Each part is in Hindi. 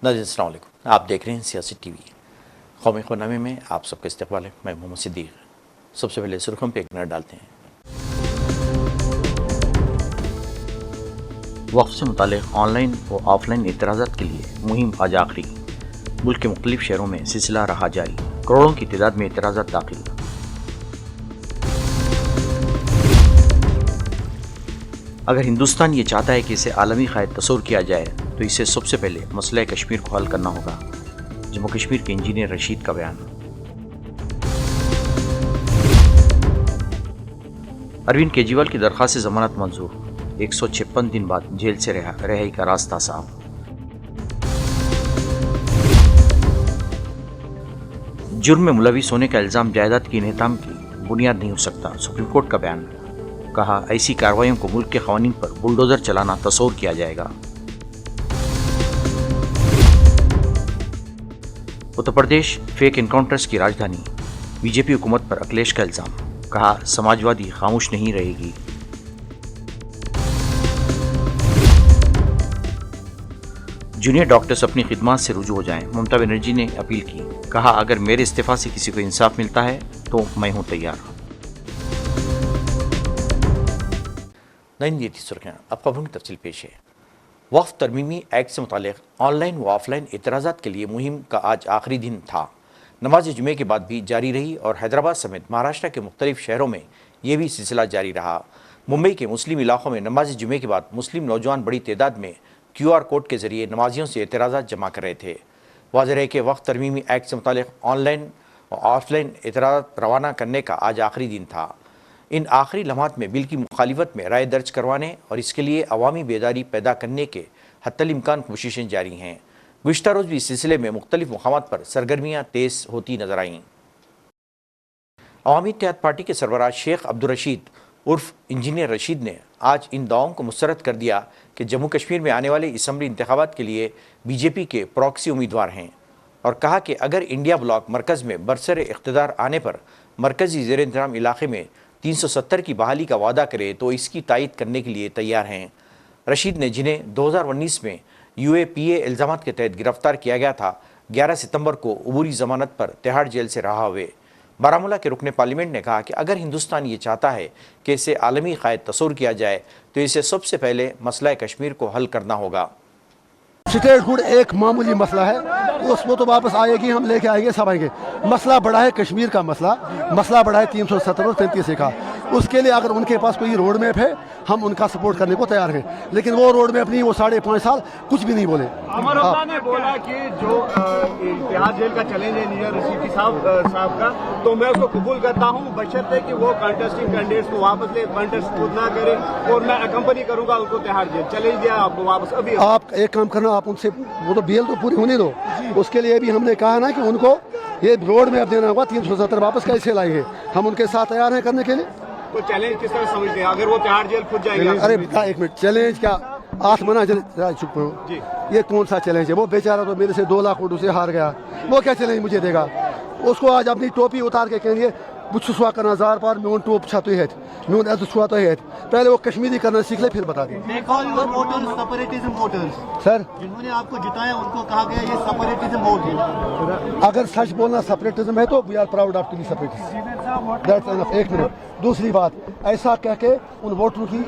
नाज़रीन अस्सलाम वालेकुम। आप देख रहे हैं सियासी टीवी। कौमी ख़ुनामे में आप सबका इस्तक़बाल है। मैं मोहम्मद सिद्दीक़। सबसे पहले सुर्ख़ियों पे एक नज़र डालते हैं। वक्फ़ से मुताल्लिक़ ऑनलाइन व ऑफलाइन एतराज़ात के लिए मुहिम आज आखिरी। मुल्क के मुख्तलिफ़ शहरों में सिलसिला रहा जारी। करोड़ों की तादाद में एतराज़ात दाखिल। अगर हिंदुस्तान ये चाहता है कि इसे आलमी क़ायद तस्वुर किया जाए तो इसे सबसे पहले मसला कश्मीर को हल करना होगा। जम्मू कश्मीर के इंजीनियर रशीद का बयान। अरविंद केजरीवाल की दरख्वास्त ज़मानत मंजूर। 156 दिन बाद जेल से रिहाई का रास्ता साफ। जुर्म में मुलविस होने का इल्ज़ाम जायदाद की इन्हताम की बुनियाद नहीं हो सकता। सुप्रीम कोर्ट का बयान। कहा, ऐसी कार्रवाइयों को मुल्क के क़वानीन पर बुलडोज़र चलाना तस्वुर किया जाएगा। उत्तर प्रदेश फेक एनकाउंटर्स की राजधानी। बीजेपी हुकूमत पर अखिलेश का इल्ज़ाम। कहा, समाजवादी खामोश नहीं रहेगी। जूनियर डॉक्टर्स अपनी खिदमात से रुजू हो जाएं। ममता बनर्जी ने अपील की। कहा, अगर मेरे इस्तीफा से किसी को इंसाफ मिलता है तो मैं हूं तैयार। नई सुर्खियाँ। अब खबरों की तफसील पेश है। वक्फ तरमीमी एक्ट से मुताल्लिक़ ऑनलाइन व ऑफलाइन एतराज़ात के लिए मुहिम का आज आखिरी दिन था। नमाज जुमे के बाद भी जारी रही और हैदराबाद समेत महाराष्ट्र के मुख्तलिफ शहरों में यह भी सिलसिला जारी रहा। मुंबई के मुस्लिम इलाकों में नमाज जुमे के बाद मुस्लिम नौजवान बड़ी तादाद में QR कोड के ज़रिए नमाजियों से एतराज़ात जमा कर रहे थे। वाज़ेह है कि वक्फ तरमीमी एक्ट से मुताल्लिक़ ऑनलाइन और ऑफलाइन एतराज़ात रवाना करने का आज आखिरी दिन था। इन आखिरी लम्हात में बिल की मुखालिफत में राय दर्ज करवाने और इसके लिए अवामी बेदारी पैदा करने के हत्तल इम्कान कोशिशें जारी हैं। गुज़िश्ता रोज़ भी इस सिलसिले में मुख्तलिफ मकामात पर सरगर्मियाँ तेज़ होती नजर आईं। अवामी इत्तेहाद पार्टी के सरबराह शेख अब्दुल रशीद उर्फ इंजीनियर रशीद ने आज इन दावों को मुस्तरद कर दिया कि जम्मू कश्मीर में आने वाले असम्बली इंतखाबात के लिए BJP के प्रॉक्सी उम्मीदवार हैं और कहा कि अगर इंडिया ब्लॉक मरकज़ में बरसर इख्तिदार आने पर मरकज़ी ज़ेर इंतज़ाम इलाक़े में 370 की बहाली का वादा करे तो इसकी तायद करने के लिए तैयार हैं। रशीद ने, जिन्हें 2019 में UAPA इल्ज़ामात के तहत गिरफ्तार किया गया था, 11 सितंबर को अबूरी ज़मानत पर तिहाड़ जेल से रहा हुए। बारामूला के रुकने पार्लियामेंट ने कहा कि अगर हिंदुस्तान ये चाहता है कि इसे आलमी क़ायद तस्वुर किया जाए तो इसे सबसे पहले मसला कश्मीर को हल करना होगा। स्टेटहुड एक मामूली मसला है, उसको तो वापस आएगी, हम लेके आएंगे, सब आएंगे। मसला बड़ा है कश्मीर का मसला बड़ा है 370 और 33 का। उसके लिए अगर उनके पास कोई रोड मैप है हम उनका सपोर्ट करने को तैयार हैं, लेकिन वो रोड मैप नहीं, वो 5.5 साल कुछ भी नहीं बोले। अमर अब्दुल्ला ने बोला कि जो तिहाड़ जेल का चैलेंज है इंजीनियर रशीद साहब का, तो मैं उसको कबूल करता हूँ बशर्ते कि वो कंटेस्टिंग कैंडिडेट्स को वापस ले, कंटेस्ट खुद ना करे और मैं अकम्पनी करूंगा उनको तिहाड़ जेल। चैलेंज दिया आपको वापस। अभी आप एक काम करना, आप उनसे वो तो बेल तो पूरी होने दो, उसके लिए भी हमने कहा ना कि उनको ये रोड मैप देना होगा। 370 वापस कैसे लाएंगे, हम उनके साथ तैयार हैं करने के लिए। तो चैलेंज किस तरह समझते हैं अगर वो तिहाड़ जेल खुद जाएंगे? अरे एक मिनट, चैलेंज क्या, आत्मना चुप करो जी, ये कौन सा चैलेंज है? वो बेचारा तो मेरे से 2 लाख वोटों से हार गया, वो क्या चैलेंज मुझे देगा? उसको आज अपनी टोपी उतार के कहेंगे बुछुआ करना जार पार में टोप छाते है मैं अजुआ तो है, पहले वो कश्मीरी करना सीख ले फिर बता दें। सर जिन्होंने आपको जिताया उनको कहा गया ये सेपरेटिज्म वोट है। अगर सच बोलना सेपरेटिज्म है तो we are proud of to be separatist, that's enough. एक मिनट, दूसरी बात, ऐसा कह के उन वोटरों की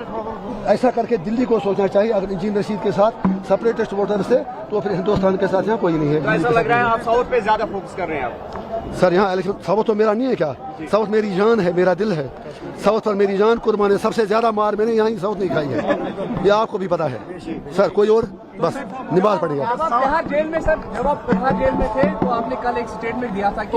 ऐसा करके दिल्ली को सोचना चाहिए अगर इंजीनियर रशीद के साथ सेपरेटिस्ट वोटर से तो फिर हिंदुस्तान के साथ यहाँ कोई नहीं है। तो ऐसा लग रहा है आप साउथ पे ज्यादा फोकस कर रहे हैं आप। सर यहाँ इलेक्शन, साउथ तो मेरा नहीं है क्या? साउथ मेरी जान है, मेरा दिल है, साउथ पर मेरी जान कुर्बान है। सबसे ज्यादा मार मैंने यहाँ की साउथ नहीं खाई है, ये आपको भी पता है सर। कोई और बस निभाना पड़ेगा। तिहाड़ जेल में सर, जब आप तिहाड़ जेल में थे तो आपने कल एक स्टेटमेंट दिया था कि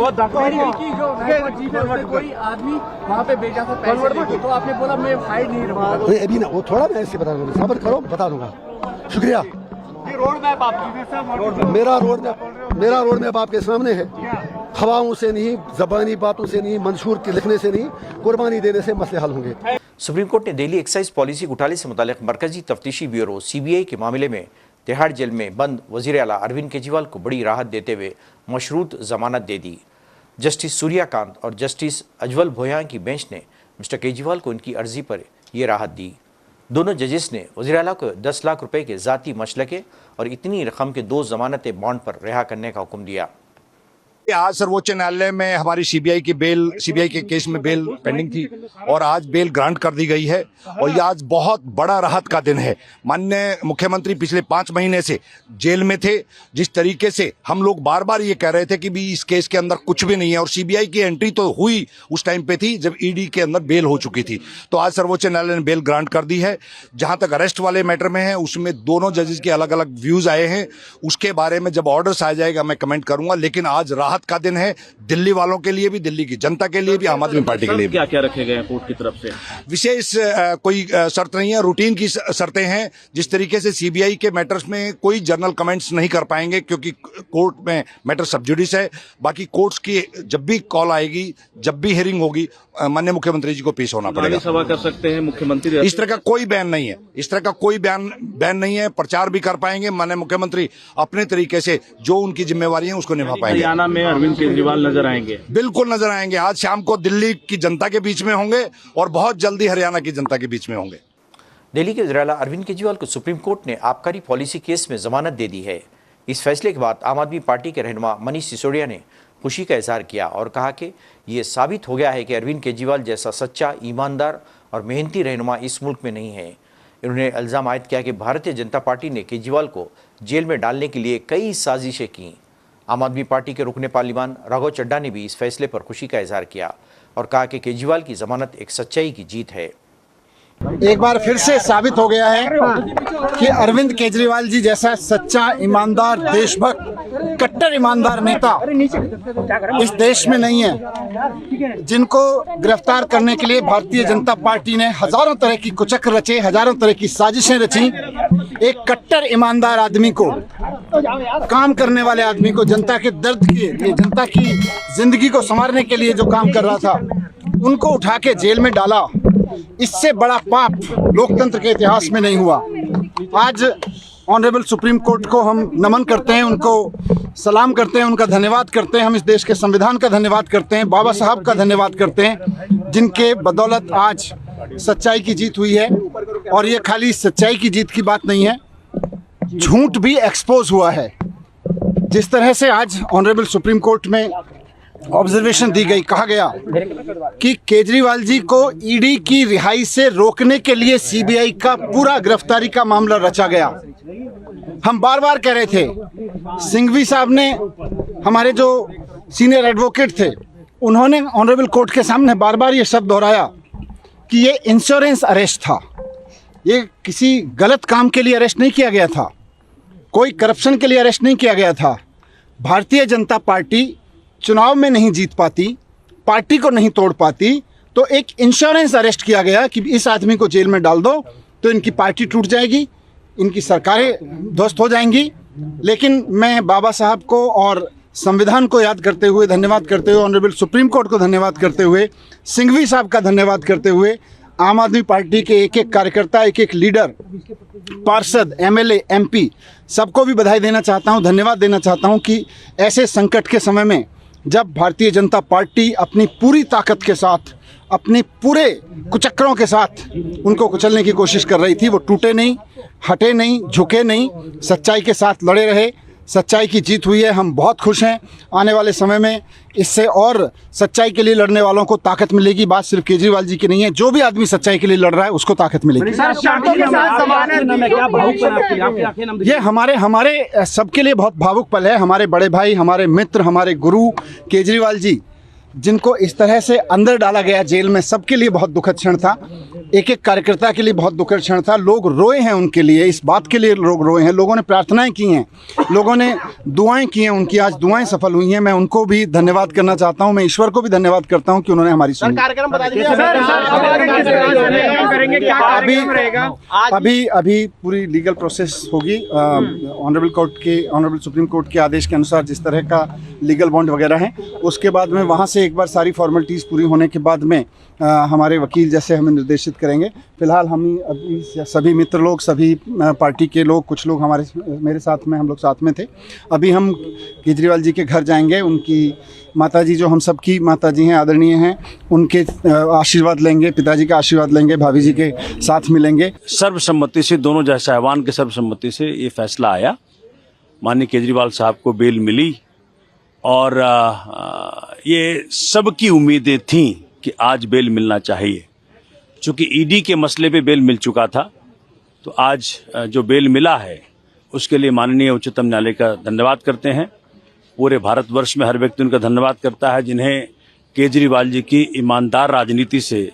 कोई आदमी वहाँ पे भेजा था पैसे, तो आपने बोला मैं फाइट नहीं रहूंगा। अभी ना वो थोड़ा मैं ऐसे बता दूंगा, सब्र करो, बता दूंगा। शुक्रिया। रोड मैप आपकी, मेरा रोड मैप आपके सामने है। हवाओं से नहीं, ज़बानी बातों से नहीं, मंशूर के लिखने से नहीं, कुर्बानी देने से मसले हल होंगे। सुप्रीम कोर्ट ने दिल्ली एक्साइज पॉलिसी घोटाले से मुताल्लिक़ मरकजी तफ्तीशी ब्यूरो CBI के मामले में तिहाड़ जेल में बंद वज़ीर आला अरविंद केजरीवाल को बड़ी राहत देते हुए मशरूत ज़मानत दे दी। जस्टिस सूर्यकांत और जस्टिस अजवल भोयां की बेंच ने मिस्टर केजरीवाल को इनकी अर्जी पर यह राहत दी। दोनों जजेस ने वज़ीर-ए-आला को 10 लाख रुपए के ज़ाती मशलके और इतनी रकम के 2 ज़मानत बॉन्ड पर रिहा करने का हुक्म दिया। आज सर्वोच्च न्यायालय में हमारी सीबीआई के केस में बेल पेंडिंग थी और आज बेल ग्रांट कर दी गई है और ये आज बहुत बड़ा राहत का दिन है। माननीय मुख्यमंत्री पिछले 5 महीने से जेल में थे। जिस तरीके से हम लोग बार बार ये कह रहे थे कि भी इस केस के अंदर कुछ भी नहीं है और सीबीआई की एंट्री तो हुई उस टाइम पे थी जब ईडी के अंदर बेल हो चुकी थी, तो आज सर्वोच्च न्यायालय ने बेल ग्रांट कर दी है। जहां तक अरेस्ट वाले मैटर में है उसमें दोनों जजेस के अलग अलग व्यूज आए हैं, उसके बारे में जब ऑर्डर्स आ जाएगा मैं कमेंट करूंगा। लेकिन आज राहत का दिन है दिल्ली वालों के लिए भी, दिल्ली की जनता के लिए भी, आम आदमी पार्टी के लिए भी। क्या क्या रखे गए हैं कोर्ट की तरफ से? विशेष कोई शर्त नहीं है, रूटीन की शर्तें हैं। जिस तरीके से सीबीआई के मैटर्स में कोई जर्नल कमेंट्स नहीं कर पाएंगे क्योंकि कोर्ट में मैटर सब जुडिस है। बाकी कोर्ट्स की जब भी कॉल आएगी, जब भी हियरिंग होगी, माननीय मुख्यमंत्री जी को पेश होना पड़ेगा। सभा कर सकते हैं मुख्यमंत्री? इस तरह का कोई बैन नहीं है, इस तरह का कोई बैन नहीं है। प्रचार भी कर पाएंगे माननीय मुख्यमंत्री अपने तरीके से, जो उनकी जिम्मेवारी है उसको निभा पाएंगे। हरियाणा में अरविंद केजरीवाल नजर आएंगे? बिल्कुल नजर आएंगे। आज शाम को दिल्ली की जनता के बीच में होंगे और बहुत जल्दी हरियाणा की जनता के बीच में होंगे। दिल्ली के वज़ीर-ए-आला अरविंद केजरीवाल को सुप्रीम कोर्ट ने आबकारी पॉलिसी केस में जमानत दे दी है। इस फैसले के बाद आम आदमी पार्टी के रहनुमा मनीष सिसोदिया ने खुशी का इजहार किया और कहा कि ये साबित हो गया है कि अरविंद केजरीवाल जैसा सच्चा, ईमानदार और मेहनती रहनुमा इस मुल्क में नहीं है। इन्होंने इल्ज़ाम आयद किया कि भारतीय जनता पार्टी ने केजरीवाल को जेल में डालने के लिए कई साजिशें की। आम आदमी पार्टी के रुकने पार्लिमान राघव चड्ढा ने भी इस फैसले पर खुशी का इजहार किया और कहा कि केजरीवाल की जमानत एक सच्चाई की जीत है। एक बार फिर से साबित हो गया है कि अरविंद केजरीवाल जी जैसा सच्चा, ईमानदार, देशभक्त, कट्टर ईमानदार नेता इस देश में नहीं है। जिनको गिरफ्तार करने के लिए भारतीय जनता पार्टी ने हजारों तरह की कुचक्र रचे, हजारों तरह की साजिशें रची। एक कट्टर ईमानदार आदमी को, काम करने वाले आदमी को, जनता के दर्द के लिए, जनता की जिंदगी को संवारने के लिए जो काम कर रहा था, उनको उठा के जेल में डाला। इससे बड़ा पाप लोकतंत्र के इतिहास में नहीं हुआ। आज ऑनरेबल सुप्रीम कोर्ट को हम नमन करते हैं, उनको सलाम करते हैं, उनका धन्यवाद करते हैं। हम इस देश के संविधान का धन्यवाद करते हैं, बाबा साहब का धन्यवाद करते हैं, जिनके बदौलत आज सच्चाई की जीत हुई है। और ये खाली सच्चाई की जीत की बात नहीं है, झूठ भी एक्सपोज हुआ है। जिस तरह से आज ऑनरेबल सुप्रीम कोर्ट में ऑब्जर्वेशन दी गई, कहा गया कि केजरीवाल जी को ईडी की रिहाई से रोकने के लिए सीबीआई का पूरा गिरफ्तारी का मामला रचा गया। हम बार बार कह रहे थे, सिंघवी साहब ने, हमारे जो सीनियर एडवोकेट थे, उन्होंने ऑनरेबल कोर्ट के सामने बार बार ये शब्द दोहराया कि ये इंश्योरेंस अरेस्ट था। ये किसी गलत काम के लिए अरेस्ट नहीं किया गया था, कोई करप्शन के लिए अरेस्ट नहीं किया गया था। भारतीय जनता पार्टी चुनाव में नहीं जीत पाती, पार्टी को नहीं तोड़ पाती, तो एक इंश्योरेंस अरेस्ट किया गया कि इस आदमी को जेल में डाल दो तो इनकी पार्टी टूट जाएगी, इनकी सरकारें ध्वस्त हो जाएंगी। लेकिन मैं बाबा साहब को और संविधान को याद करते हुए, धन्यवाद करते हुए, ऑनरेबल सुप्रीम कोर्ट को धन्यवाद करते हुए, सिंघवी साहब का धन्यवाद करते हुए, आम आदमी पार्टी के एक एक कार्यकर्ता, एक एक लीडर, पार्षद, एमएलए, एमपी, सबको भी बधाई देना चाहता हूं, धन्यवाद देना चाहता हूं कि ऐसे संकट के समय में जब भारतीय जनता पार्टी अपनी पूरी ताकत के साथ, अपने पूरे कुचक्रों के साथ उनको कुचलने की कोशिश कर रही थी, वो टूटे नहीं, हटे नहीं, झुके नहीं, सच्चाई के साथ लड़े रहे। सच्चाई की जीत हुई है, हम बहुत खुश हैं। आने वाले समय में इससे और सच्चाई के लिए लड़ने वालों को ताकत मिलेगी। बात सिर्फ केजरीवाल जी की नहीं है, जो भी आदमी सच्चाई के लिए लड़ रहा है उसको ताकत मिलेगी। ये हमारे सबके लिए बहुत भावुक पल है। हमारे बड़े भाई, हमारे मित्र, हमारे गुरु केजरीवाल जी, जिनको इस तरह से अंदर डाला गया जेल में, सबके लिए बहुत दुखद क्षण था। एक एक कार्यकर्ता के लिए बहुत दुखद क्षण था। लोग रोए हैं उनके लिए, इस बात के लिए लोग रोए हैं। लोगों ने प्रार्थनाएं की हैं, लोगों ने दुआएं की हैं, उनकी आज दुआएं सफल हुई हैं। मैं उनको भी धन्यवाद करना चाहता हूं। मैं ईश्वर को भी धन्यवाद करता हूं कि उन्होंने हमारी सुनी। अभी पूरी लीगल प्रोसेस होगी। ऑनरेबल सुप्रीम कोर्ट के आदेश के अनुसार जिस तरह का लीगल बॉन्ड वगैरह है, उसके बाद में वहाँ से से एक बार सारी फॉर्मेलिटीज़ पूरी होने के बाद में हमारे वकील जैसे हमें निर्देशित करेंगे। फिलहाल हम अभी सभी मित्र लोग, सभी पार्टी के लोग, कुछ लोग मेरे साथ में, हम लोग साथ में थे। अभी हम केजरीवाल जी के घर जाएंगे, उनकी माताजी जो हम सबकी माताजी हैं, आदरणीय हैं, उनके आशीर्वाद लेंगे, पिताजी का आशीर्वाद लेंगे, भाभी जी के साथ मिलेंगे। सर्वसम्मति से, दोनों जज साहिबान के सर्वसम्मति से ये फैसला आया, माननीय केजरीवाल साहब को बेल मिली और ये सबकी उम्मीदें थीं कि आज बेल मिलना चाहिए। चूंकि ईडी के मसले पे बेल मिल चुका था, तो आज जो बेल मिला है उसके लिए माननीय उच्चतम न्यायालय का धन्यवाद करते हैं। पूरे भारतवर्ष में हर व्यक्ति उनका धन्यवाद करता है जिन्हें केजरीवाल जी की ईमानदार राजनीति से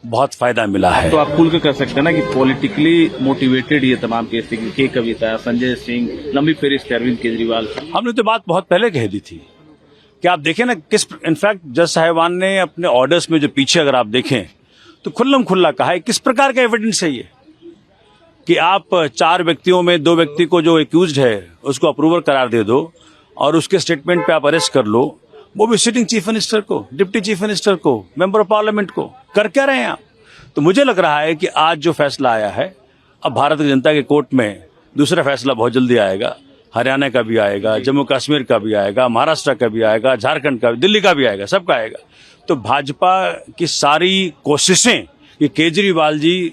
बहुत फायदा मिला है। तो आप खुल कर सकते हैं ना कि पॉलिटिकली मोटिवेटेड ये तमाम केस थे, के कविता, संजय सिंह, लंबी फेरिस्त अरविंद केजरीवाल। हमने तो बात बहुत पहले कह दी थी कि आप देखें ना, इनफैक्ट जज साहिबान ने अपने ऑर्डर्स में जो पीछे अगर आप देखें तो खुल्लम खुल्ला कहा है किस प्रकार का एविडेंस है ये कि आप 4 व्यक्तियों में 2 व्यक्ति को जो एक्यूज्ड है उसको अप्रूवर करार दे दो और उसके स्टेटमेंट पे आप अरेस्ट कर लो, वो भी सिटिंग चीफ मिनिस्टर को, डिप्टी चीफ मिनिस्टर को, मेंबर ऑफ पार्लियामेंट को। कर क्या रहे हैं आप? तो मुझे लग रहा है कि आज जो फैसला आया है, अब भारत की जनता के कोर्ट में दूसरा फैसला बहुत जल्दी आएगा। हरियाणा का भी आएगा, जम्मू कश्मीर का भी आएगा, महाराष्ट्र का भी आएगा, झारखंड का भी, दिल्ली का भी आएगा, सबका आएगा। तो भाजपा की सारी कोशिशें कि केजरीवाल जी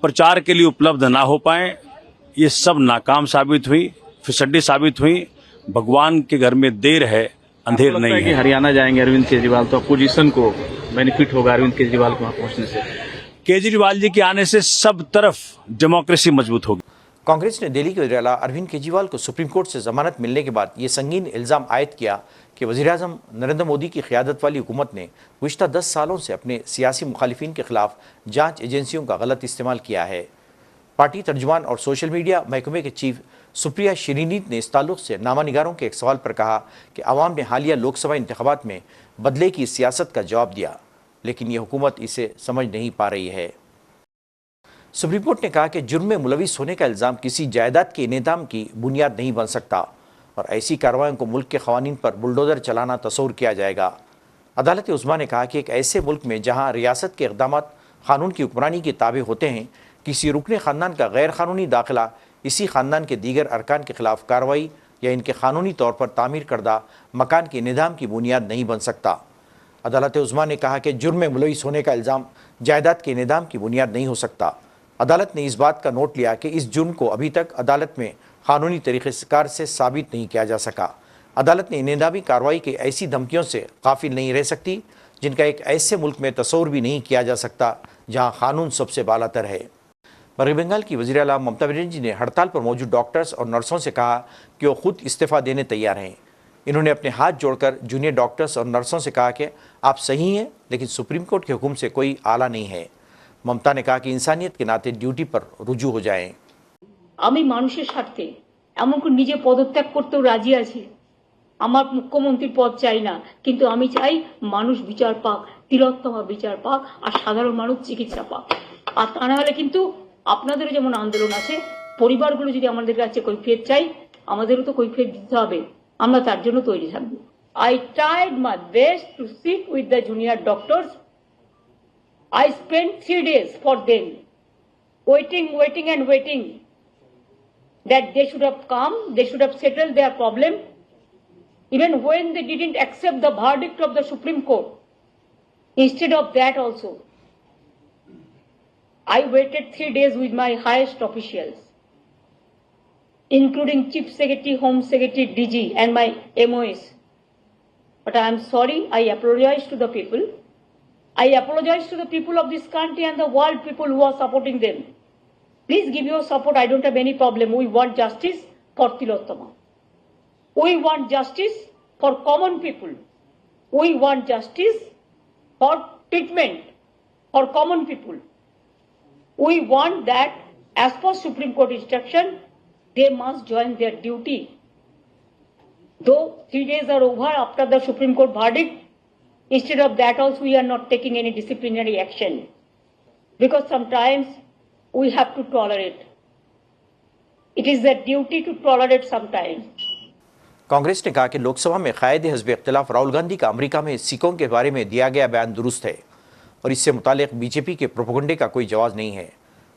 प्रचार के लिए उपलब्ध ना हो पाए, ये सब नाकाम साबित हुई, फिसड्डी साबित हुई। भगवान के घर में देर है, अंधेर नहीं है। कि हरियाणा जाएंगे अरविंद केजरीवाल, तो अपोजिशन को बेनिफिट होगा अरविंद केजरीवाल के वहां पहुंचने से। केजरीवाल जी के आने से सब तरफ डेमोक्रेसी मजबूत होगी। कांग्रेस ने दिल्ली के वज़ीर-ए-आला अरविंद केजरीवाल को सुप्रीम कोर्ट से जमानत मिलने के बाद ये संगीन इल्ज़ाम आयद किया कि वज़ीर-ए-आज़म नरेंद्र मोदी की क़यादत वाली हुकूमत ने गुज़िश्ता 10 सालों से अपने सियासी मुखालिफिन के खिलाफ जांच एजेंसियों का गलत इस्तेमाल किया है। पार्टी तर्जुमान और सोशल मीडिया महकमे के चीफ सुप्रिया श्रीनीत ने इस ताल्लुक़ से नामानिगारों के एक सवाल पर कहा कि अवाम ने हालिया लोकसभा इंतखाबात में बदले की सियासत का जवाब दिया, लेकिन ये हुकूमत इसे समझ नहीं पा रही है। सुप्रीम कोर्ट ने कहा कि जुर्म में मुलविस होने का इल्ज़ाम किसी जायदाद के इनेदाम की बुनियाद नहीं बन सकता और ऐसी कार्रवाइयों को मुल्क के क़वानीन पर बुलडोज़र चलाना तस्वुर किया जाएगा। अदालत उज़्मा ने कहा कि एक ऐसे मुल्क में जहाँ रियासत के इक़दामात क़ानून की हुक्मरानी के ताबे होते हैं, किसी रुकने ख़ानदान का गैर क़ानूनी दाखिला इसी ख़ानदान के दीगर अरकान के ख़िलाफ़ कार्रवाई या इनके क़ानूनी तौर पर तामीर करदा मकान के निज़ाम की बुनियाद नहीं बन सकता। अदालत उज़्मा ने कहा कि जुर्म में मुलविस होने का इल्ज़ाम जायदाद के निज़ाम की बुनियाद नहीं हो सकता। अदालत ने इस बात का नोट लिया कि इस जुर्म को अभी तक अदालत में क़ानूनी तरीक़ेकार से साबित नहीं किया जा सका। अदालत ने निज़ामी कार्रवाई की ऐसी धमकियों से गाफिल नहीं रह सकती जिनका एक ऐसे मुल्क में तस्वुर भी नहीं किया जा सकता जहाँ क़ानून सबसे बालातर है। मगरबी बंगाल की वज़ीर-ए-आला ममता बनर्जी ने हड़ताल पर मौजूद डॉक्टर्स और नर्सों से कहा कि वो खुद इस्तीफ़ा देने तैयार हैं। इन्होंने अपने हाथ जोड़कर जूनियर डॉक्टर्स और नर्सों से कहा कि आप सही हैं, लेकिन सुप्रीम कोर्ट के हुक्म से कोई आला नहीं है। ममता ने कहा कि इंसानियत के नाते ड्यूटी पर रुजू हो जाएं। আমি মানুষের স্বার্থে এমনকি নিজে পদত্যাগ করতেও রাজি আছি। আমার মুখ্যমন্ত্রীর পদ চাই না, কিন্তু আমি চাই মানুষ বিচার পাক, তিলোত্তমা বিচার পাক আর সাধারণ মানুষ চিকিৎসা পাক। আর তা না হলে কিন্তু আপনাদেরও যেমন আন্দোলন আছে, পরিবারগুলো যদি আমাদের কাছে কৈফিয়ত চাই, আমাদেরও তো কৈফিয়ত দিতে হবে। আমরা তার জন্য তৈরি থাকব। I tried my best to sit with the junior doctors. I spent 3 days for them, waiting and waiting that they should have come, they should have settled their problem. Even when they didn't accept the verdict of the Supreme Court, instead of that also, I waited 3 days with my highest officials, including Chief Secretary, Home Secretary, DG and my MOS. But I am sorry, I apologize to the people. I apologize to the people of this country and the world people who are supporting them. Please give your support, I don't have any problem. We want justice for Tilottama. We want justice for common people. We want justice for treatment for common people. We want that as per Supreme Court instruction, they must join their duty. Though 3 days are over after the Supreme Court verdict, instead of that also we are not taking any disciplinary action. Because sometimes we have to tolerate. It is their duty to tolerate sometimes. Congress ने कहा कि लोकसभा में कायदे हिज़्ब इख्तिलाफ राहुल गांधी का अमेरिका में सिखों के बारे में दिया गया बयान दुरुस्त है और इससे मुतालिक बीजेपी के प्रोपेगेंडे का कोई जवाब नहीं है।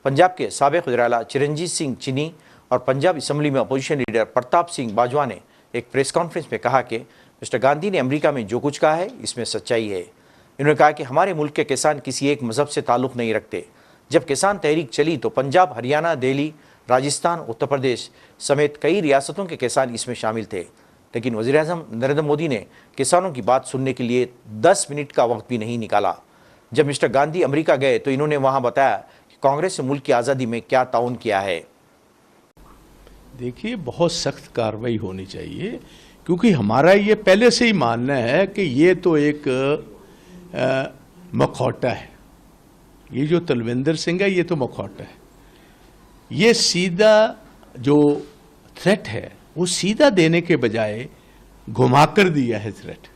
पंजाब के साबिक़ वज़ीर-ए-आला चिरंजीत सिंह चन्नी और पंजाब असम्बली में अपोजिशन लीडर प्रताप सिंह बाजवा ने एक प्रेस कॉन्फ्रेंस में कहा कि मिस्टर गांधी ने अमेरिका में जो कुछ कहा है इसमें सच्चाई है। इन्होंने कहा कि हमारे मुल्क के किसान किसी एक मज़हब से ताल्लुक़ नहीं रखते। जब किसान तहरीक चली तो पंजाब, हरियाणा, दिल्ली, राजस्थान, उत्तर प्रदेश समेत कई रियासतों के किसान इसमें शामिल थे, लेकिन वज़ीर-ए-आज़म नरेंद्र मोदी ने किसानों की बात सुनने के लिए 10 मिनट का वक्त भी नहीं निकाला। जब मिस्टर गांधी अमेरिका गए तो इन्होंने वहां बताया कि कांग्रेस ने मुल्क की आज़ादी में क्या ताउन किया है। देखिए, बहुत सख्त कार्रवाई होनी चाहिए, क्योंकि हमारा ये पहले से ही मानना है कि ये तो एक मखौटा है। ये जो तलविंदर सिंह है, ये तो मखौटा है। ये सीधा जो थ्रेट है वो सीधा देने के बजाय घुमाकर दिया है थ्रेट।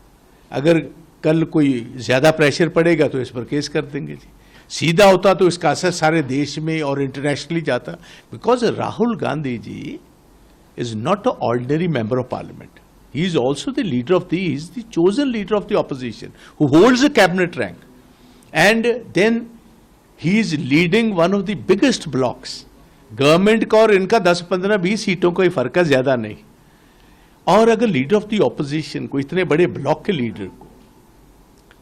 अगर कल कोई ज्यादा प्रेशर पड़ेगा तो इस पर केस कर देंगे जी। सीधा होता तो इसका असर सारे देश में और इंटरनेशनली जाता, because Rahul Gandhi ji is not an ordinary member of parliament. He is also the leader of he is the chosen leader of the opposition who holds a cabinet rank. And then he is leading one of the biggest blocks. Government का और इनका 10, 15, 20 सीटों का ही फर्क है, ज्यादा नहीं। और अगर लीडर ऑफ द ऑपोजिशन को, इतने बड़े ब्लॉक के लीडर को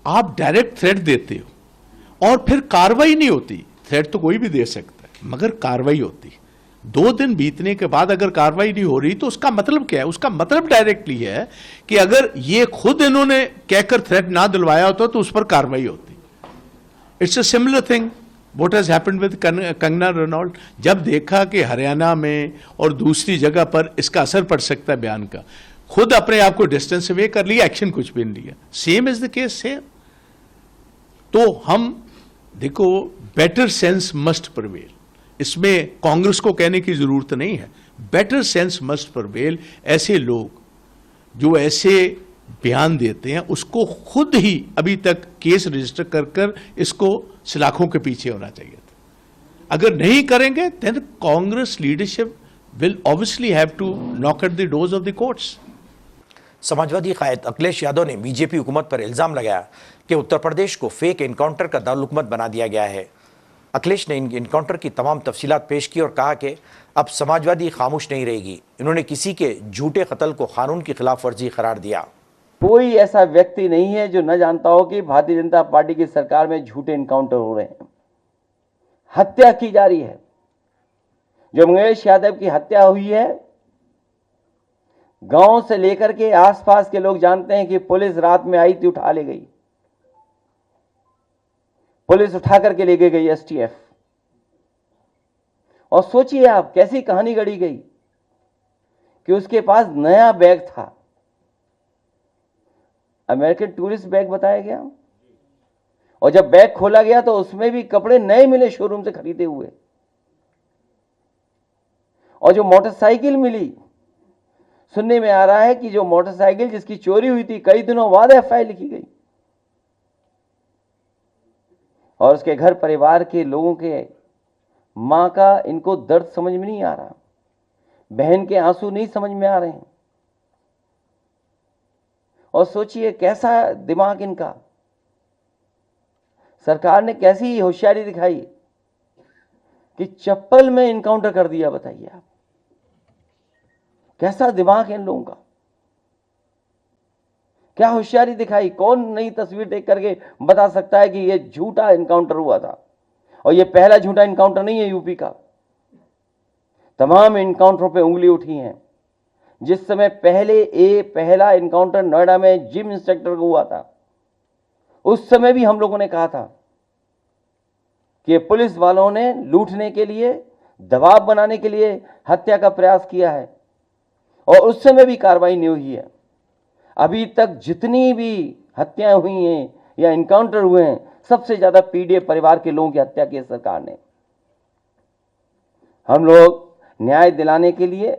आप डायरेक्ट थ्रेट देते हो और फिर कार्रवाई नहीं होती, थ्रेट तो कोई भी दे सकता है मगर कार्रवाई होती, 2 दिन बीतने के बाद अगर कार्रवाई नहीं हो रही तो उसका मतलब क्या है? उसका मतलब डायरेक्टली है कि अगर ये खुद इन्होंने कहकर थ्रेट ना दिलवाया होता तो उस पर कार्रवाई होती। It's a similar thing what has happened with Kangana Ranaut. जब देखा कि हरियाणा में और दूसरी जगह पर इसका असर पड़ सकता है बयान का, खुद अपने आप को डिस्टेंस अवे कर लिया, एक्शन कुछ भी नहीं लिया। Same is the case same. तो हम देखो, बेटर सेंस मस्ट प्रिवेल। इसमें कांग्रेस को कहने की जरूरत नहीं है, बेटर सेंस मस्ट प्रिवेल। ऐसे लोग जो ऐसे बयान देते हैं उसको खुद ही अभी तक केस रजिस्टर कर कर इसको सलाखों के पीछे होना चाहिए था। अगर नहीं करेंगे then Congress leadership will obviously have to knock at the doors of the courts. समाजवादी कायद अखिलेश यादव ने बीजेपी हुकूमत पर इल्जाम लगाया कि उत्तर प्रदेश को फेक एनकाउंटर का दारुल-हुकूमत बना दिया गया है। अखिलेश ने इन एनकाउंटर की तमाम तफसीलात पेश की और कहा कि अब समाजवादी खामोश नहीं रहेगी। इन्होंने किसी के झूठे कत्ल को कानून की खिलाफ वर्जी करार दिया। कोई ऐसा व्यक्ति नहीं है जो न जानता हो कि भारतीय जनता पार्टी की सरकार में झूठे एनकाउंटर हो रहे हैं, हत्या की जा रही है। जो मंगेश यादव की हत्या हुई है, गांव से लेकर के आसपास के लोग जानते हैं कि पुलिस रात में आई थी, उठा ले गई, पुलिस उठा करके ले गई एसटीएफ। और सोचिए आप कैसी कहानी गढ़ी गई कि उसके पास नया बैग था, अमेरिकन टूरिस्ट बैग बताया गया, और जब बैग खोला गया तो उसमें भी कपड़े नए मिले, शोरूम से खरीदे हुए। और जो मोटरसाइकिल मिली, सुनने में आ रहा है कि जो मोटरसाइकिल जिसकी चोरी हुई थी, कई दिनों बाद एफआईआर लिखी गई और उसके घर परिवार के लोगों के, मां का इनको दर्द समझ में नहीं आ रहा, बहन के आंसू नहीं समझ में आ रहे हैं। और सोचिए कैसा दिमाग इनका, सरकार ने कैसी होशियारी दिखाई कि चप्पल में इनकाउंटर कर दिया। बताइए आप, कैसा दिमाग है इन लोगों का, क्या होशियारी दिखाई। कौन नई तस्वीर देख करके बता सकता है कि यह झूठा इनकाउंटर हुआ था? और यह पहला झूठा इनकाउंटर नहीं है यूपी का, तमाम इनकाउंटरों पे उंगली उठी है। जिस समय पहला इनकाउंटर नोएडा में जिम इंस्ट्रक्टर को हुआ था, उस समय भी हम लोगों ने कहा था कि पुलिस वालों ने लूटने के लिए, दबाव बनाने के लिए हत्या का प्रयास किया है, और उस समय भी कार्रवाई नहीं हुई है। अभी तक जितनी भी हत्याएं हुई हैं या इनकाउंटर हुए हैं, सबसे ज्यादा पीड़ित परिवार के लोगों की हत्या की सरकार ने। हम लोग न्याय दिलाने के लिए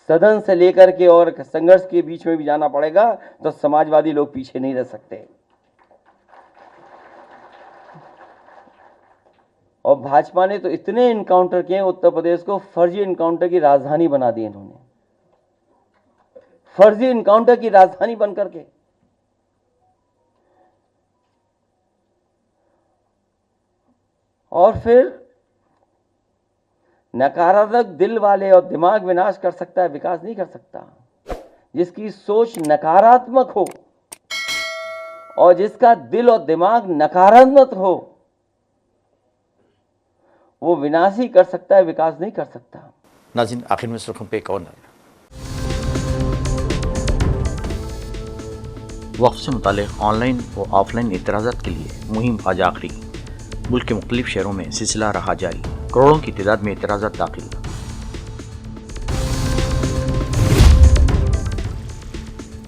सदन से लेकर के और संघर्ष के बीच में भी जाना पड़ेगा, तो समाजवादी लोग पीछे नहीं रह सकते। और भाजपा ने तो इतने इनकाउंटर किए, उत्तर प्रदेश को फर्जी इनकाउंटर की राजधानी बना दी इन्होंने। फर्जी इनकाउंटर की राजधानी बनकर के। और फिर नकारात्मक दिल वाले और दिमाग विनाश कर सकता है, विकास नहीं कर सकता। जिसकी सोच नकारात्मक हो और जिसका दिल और दिमाग नकारात्मक हो, वो विनाश ही कर सकता है, विकास नहीं कर सकता। नाज़रीन, आखिर में सुर्खियों पे एक और नज़र। वक्फ से मुतालिक ऑनलाइन व ऑफलाइन एतराज़ात के लिए मुहिम आज आखिरी। मुल्क के मुख्तलिफ शहरों में सिलसिला रहा जारी। करोड़ों की तादाद में एतराज़ात दाखिल।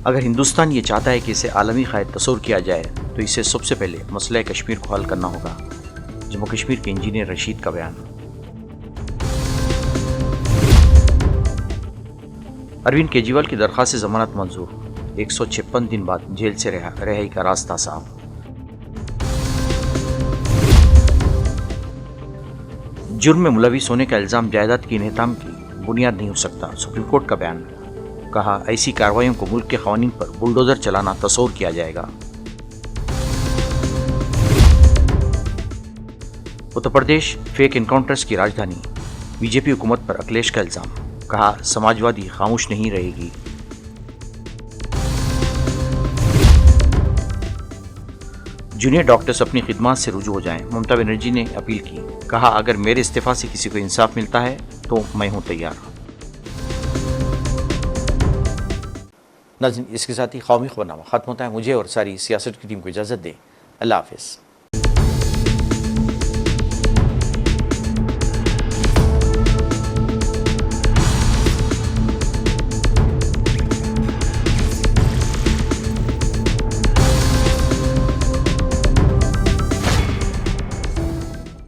अगर हिंदुस्तान ये चाहता है कि इसे आलमी क़ायद तस्वुर किया जाए तो इसे सबसे पहले मसला कश्मीर को हल करना होगा। जम्मू कश्मीर के इंजीनियर रशीद का बयान। अरविंद केजरीवाल की दरख्वास्त से जमानत मंजूर। 156 दिन बाद जेल से रिहाई का रास्ता साफ। जुर्म में मुलविस होने का इल्ज़ाम जायदाद की इन्हताम की बुनियाद नहीं हो सकता। सुप्रीम कोर्ट का बयान। कहा, ऐसी कार्रवाइयों को मुल्क के क़वानीन पर बुलडोज़र चलाना तस्वुर किया जाएगा। उत्तर प्रदेश फेक एनकाउंटर्स की राजधानी। बीजेपी हुकूमत पर अखिलेश का इल्ज़ाम। कहा, समाजवादी खामोश नहीं रहेगी। जूनियर डॉक्टर्स अपनी खिदमात से रुजू हो जाएं। ममता बनर्जी ने अपील की। कहा, अगर मेरे इस्तीफा से किसी को इंसाफ मिलता है तो मैं हूं तैयार। नाज़रीन, इसके साथ ही कौमी खबरनामा खत्म होता है। मुझे और सारी सियासत की टीम को इजाज़त दें। अल्लाह हाफ़िज़।